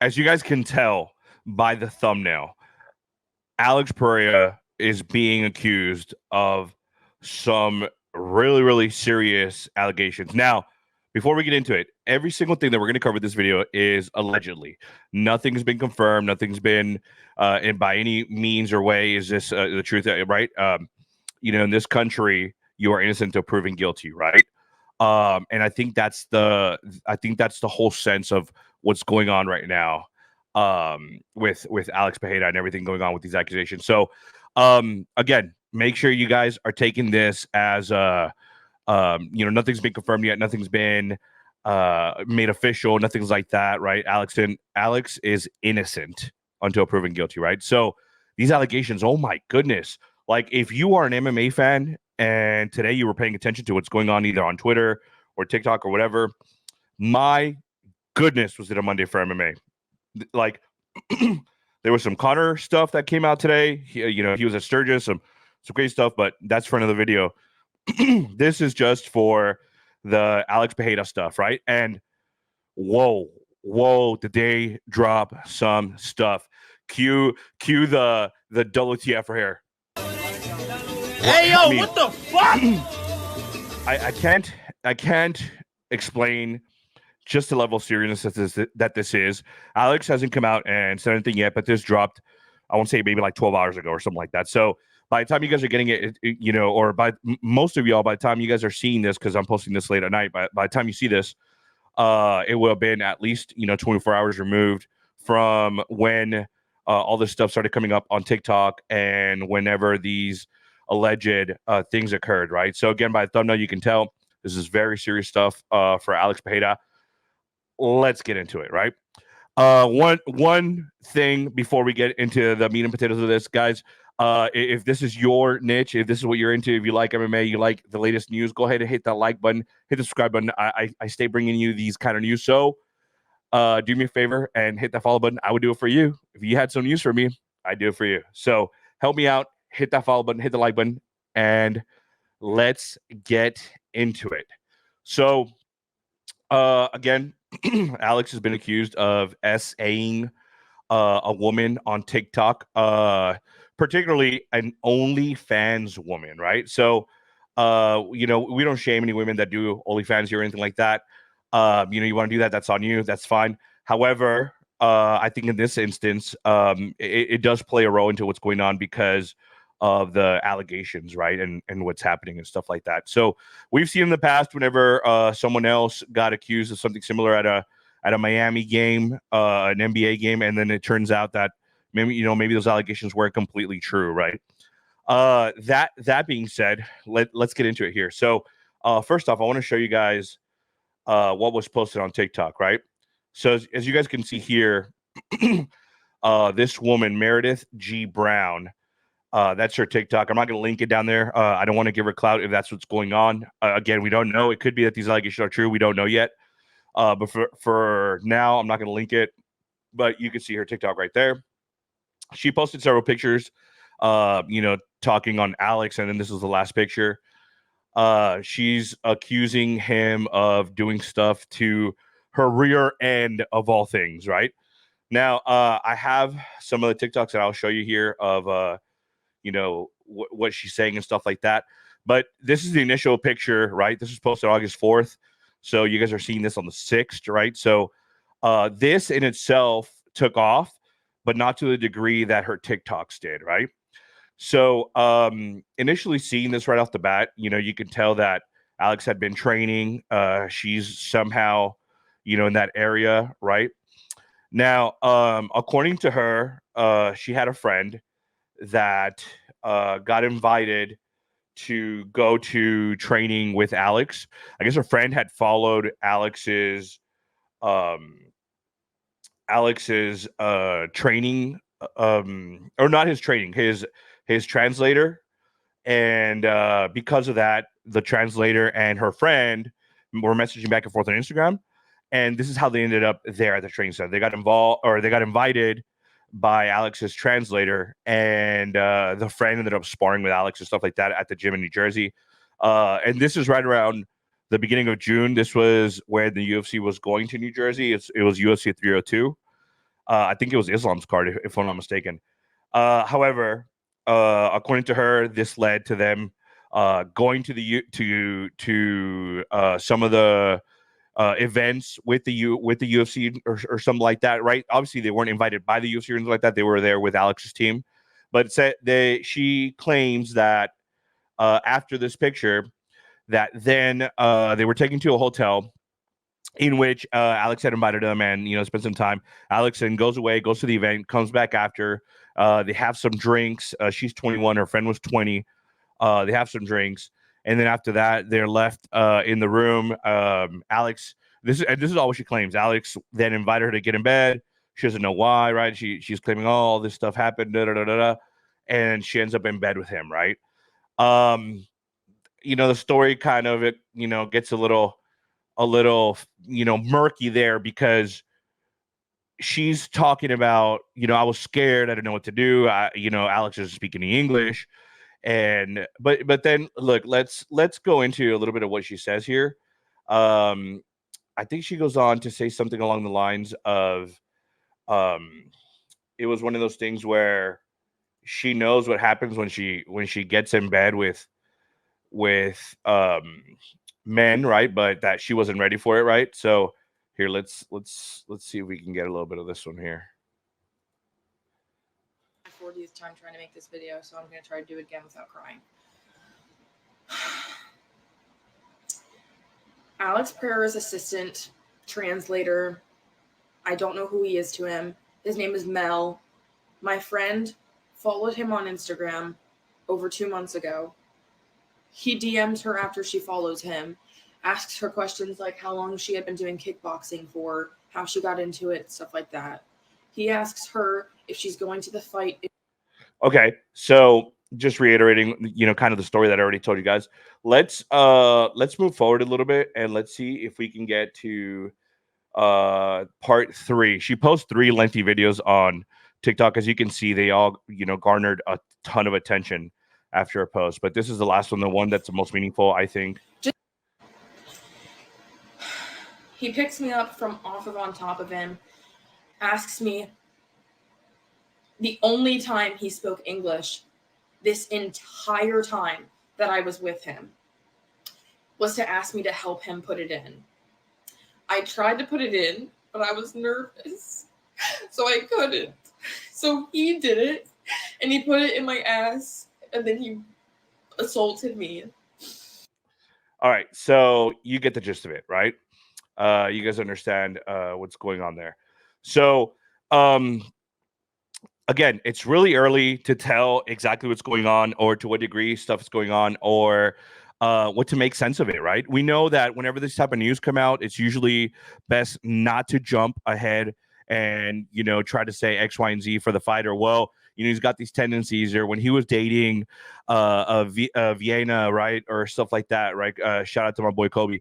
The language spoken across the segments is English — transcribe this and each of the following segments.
as you guys can tell by the thumbnail, Alex Pereira is being accused of some really, really serious allegations. Now, before we get into it, every single thing that we're going to cover in this video is allegedly. Nothing's been confirmed. Nothing's been, and by any means or way is this the truth, right? In this country, you are innocent until proven guilty, right? And I think that's the whole sense of what's going on right now with Alex Pereira and everything going on with these accusations. So again, make sure you guys are taking this as nothing's been confirmed yet, nothing's been made official, nothing's like that, right? Alex is innocent until proven guilty, right? So these allegations, oh my goodness. Like if you are an MMA fan and today you were paying attention to what's going on either on Twitter or TikTok or whatever, my goodness, was it a Monday for MMA? Like there was some Connor stuff that came out today. He was at Sturgis, some great stuff, but that's for another video. This is just for the Alex Pereira stuff, right? And whoa, did they drop some stuff? Cue the WTF for here. Hey yo, what the fuck? I can't explain just the level of seriousness that this is. Alex hasn't come out and said anything yet, but this dropped, I want to say maybe like 12 hours ago or something like that. So by the time you guys are getting it, or by most of y'all, by the time you guys are seeing this, because I'm posting this late at night, by the time you see this, it will have been at least 24 hours removed from when all this stuff started coming up on TikTok and whenever these alleged things occurred, right? So again, by the thumbnail, you can tell this is very serious stuff for Alex Pereira. Let's get into it, right? One thing before we get into the meat and potatoes of this, guys. If this is your niche, if this is what you're into, if you like MMA, you like the latest news, go ahead and hit that like button, hit the subscribe button. I stay bringing you these kind of news. So do me a favor and hit that follow button. I would do it for you. If you had some news for me, I'd do it for you. So help me out, hit that follow button, hit the like button, and let's get into it. So again, Alex has been accused of SAing a woman on TikTok, particularly an OnlyFans woman, right? So, we don't shame any women that do OnlyFans or anything like that. You want to do that, that's on you, that's fine. However, I think in this instance, it does play a role into what's going on because of the allegations, right? And what's happening and stuff like that. So we've seen in the past whenever someone else got accused of something similar at a Miami game, an NBA game, and then it turns out that maybe those allegations were completely true, right? That being said, let's get into it here. So first off, I want to show you guys what was posted on TikTok, right? So as you guys can see here, this woman, Meredith G. Brown, that's her TikTok. I'm not going to link it down there. I don't want to give her clout if that's what's going on. Again, we don't know. It could be that these allegations are true. We don't know yet. But for now, I'm not going to link it. But you can see her TikTok right there. She posted several pictures, talking on Alex. And then this is the last picture. She's accusing him of doing stuff to her rear end of all things, right? Now, I have some of the TikToks that I'll show you here of what she's saying and stuff like that. But this is the initial picture, right? This was posted August 4th. So you guys are seeing this on the 6th, right? So this in itself took off, but not to the degree that her TikToks did, right? So initially seeing this right off the bat, you can tell that Alex had been training. She's somehow, in that area, right? Now, according to her, she had a friend that got invited to go to training with Alex. I guess her friend had followed Alex's training, or not his training, his translator. And because of that, the translator and her friend were messaging back and forth on Instagram. And this is how they ended up there at the training center. They got invited by Alex's translator, and the friend ended up sparring with Alex and stuff like that at the gym in New Jersey. And this is right around the beginning of June. This was where the UFC was going to New Jersey. It was UFC 302. I think it was Islam's card, if I'm not mistaken. However, according to her, this led to them going to some of the events with the UFC or something like that, right? Obviously, they weren't invited by the UFC or anything like that. They were there with Alex's team, but she claims that after this picture, that then they were taken to a hotel in which Alex had invited them and spent some time. Alex then goes away, goes to the event, comes back after. They have some drinks. She's 21, her friend was 20. They have some drinks, and then after that, they're left in the room. Alex, this is all what she claims. Alex then invited her to get in bed. She doesn't know why, right? She's claiming, oh, all this stuff happened, da da da da, and she ends up in bed with him, right? The story kind of gets a little murky there because she's talking about I was scared, I didn't know what to do. Alex is speaking English. And but then look, let's go into a little bit of what she says here. I think she goes on to say something along the lines of it was one of those things where she knows what happens when she gets in bed with men, right? But that she wasn't ready for it, right? So here, let's see if we can get a little bit of this one here. 40th time trying to make this video, so I'm going to try to do it again without crying. Alex Pereira's assistant, translator, I don't know who he is to him. His name is Mel. My friend followed him on Instagram over 2 months ago. He DMs her after she follows him, asks her questions like how long she had been doing kickboxing for, how she got into it, stuff like that. He asks her if she's going to the fight. Okay, so just reiterating, kind of the story that I already told you guys. Let's move forward a little bit and let's see if we can get to part 3. She posts 3 lengthy videos on TikTok. As you can see, they all garnered a ton of attention after a post. But this is the last one, the one that's the most meaningful, I think. He picks me up from off of on top of him, asks me. The only time he spoke English this entire time that I was with him was to ask me to help him put it in. I tried to put it in, but I was nervous, so I couldn't. So he did it, and he put it in my ass, and then he assaulted me. All right, so you get the gist of it, right? You guys understand what's going on there. So, again, it's really early to tell exactly what's going on or to what degree stuff is going on or what to make sense of it, right? We know that whenever this type of news come out, it's usually best not to jump ahead and, try to say X, Y, and Z for the fighter. Well, he's got these tendencies, or when he was dating Vienna, right, or stuff like that, right? Shout out to my boy Kobe.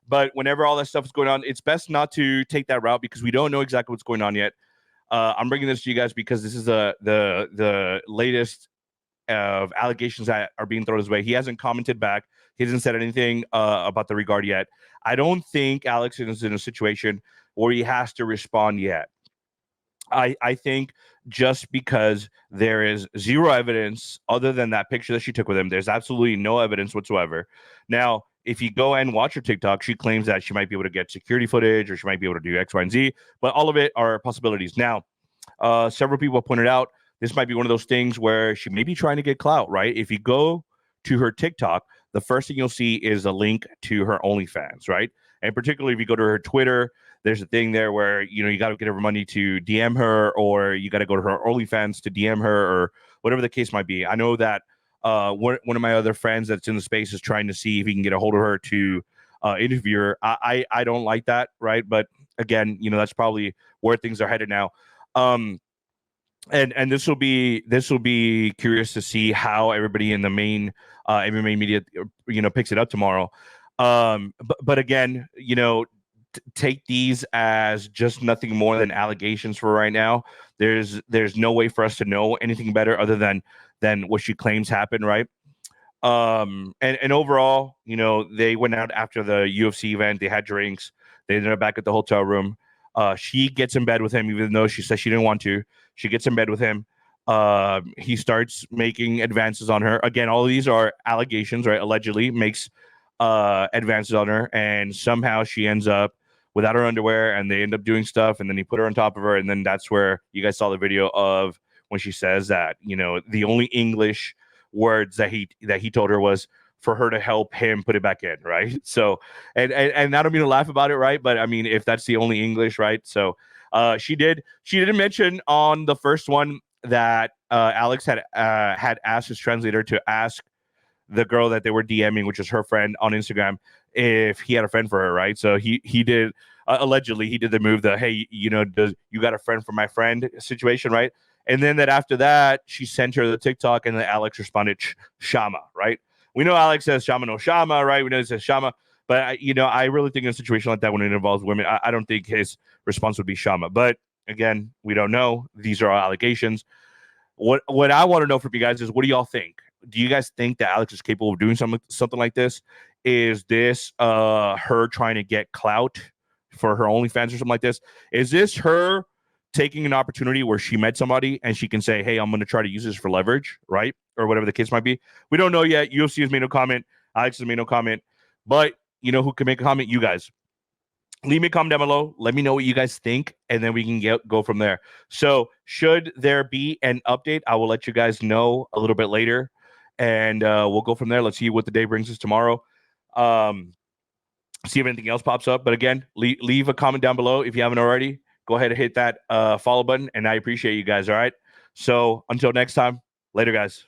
But whenever all that stuff is going on, it's best not to take that route because we don't know exactly what's going on yet. I'm bringing this to you guys because this is the latest of allegations that are being thrown his way. He hasn't commented back. He hasn't said anything about the regard yet. I don't think Alex is in a situation where he has to respond yet. I think just because there is zero evidence other than that picture that she took with him, there's absolutely no evidence whatsoever. Now, if you go and watch her TikTok, she claims that she might be able to get security footage or she might be able to do X, Y, and Z, but all of it are possibilities. Now, several people pointed out this might be one of those things where she may be trying to get clout, right? If you go to her TikTok, the first thing you'll see is a link to her OnlyFans, right? And particularly if you go to her Twitter, there's a thing there where, you got to get her money to DM her, or you got to go to her OnlyFans to DM her, or whatever the case might be. I know that one of my other friends that's in the space is trying to see if he can get a hold of her to interview her. I don't like that, right? But again, that's probably where things are headed now. And this will be curious to see how everybody in the main MMA media picks it up tomorrow. But again, take these as just nothing more than allegations for right now. There's no way for us to know anything better other than what she claims happened, right? And overall, they went out after the UFC event. They had drinks. They ended up back at the hotel room. She gets in bed with him, even though she says she didn't want to. She gets in bed with him. He starts making advances on her. Again, all of these are allegations, right? Allegedly makes advances on her, and somehow she ends up without her underwear, and they end up doing stuff, and then he put her on top of her, and then that's where you guys saw the video of when she says that, you know, the only English words that he told her was for her to help him put it back in, right? So, and I don't mean to laugh about it, right? But I mean, if that's the only English, right? So, she didn't mention on the first one that Alex had asked his translator to ask the girl that they were DMing, which is her friend on Instagram, if he had a friend for her, right? So he did allegedly he did the move, the hey, you know, does you got a friend for my friend situation, right? And then that after that, she sent her the TikTok, and then Alex responded Shama, right? We know Alex says Shama no Shama, right? We know he says Shama, but I really think in a situation like that when it involves women, I don't think his response would be Shama. But again, we don't know. These are all allegations. What I want to know from you guys is, what do y'all think? Do you guys think that Alex is capable of doing something like this? Is this her trying to get clout for her OnlyFans or something like this? Is this her taking an opportunity where she met somebody and she can say, hey, I'm going to try to use this for leverage, right? Or whatever the case might be. We don't know yet. UFC has made no comment. Alex has made no comment. But you know who can make a comment? You guys. Leave me a comment down below. Let me know what you guys think, and then we can go from there. So should there be an update, I will let you guys know a little bit later, and we'll go from there. Let's see what the day brings us tomorrow. See if anything else pops up. But again, leave a comment down below if you haven't already. Go ahead and hit that follow button, and I appreciate you guys, all right? So until next time, later, guys.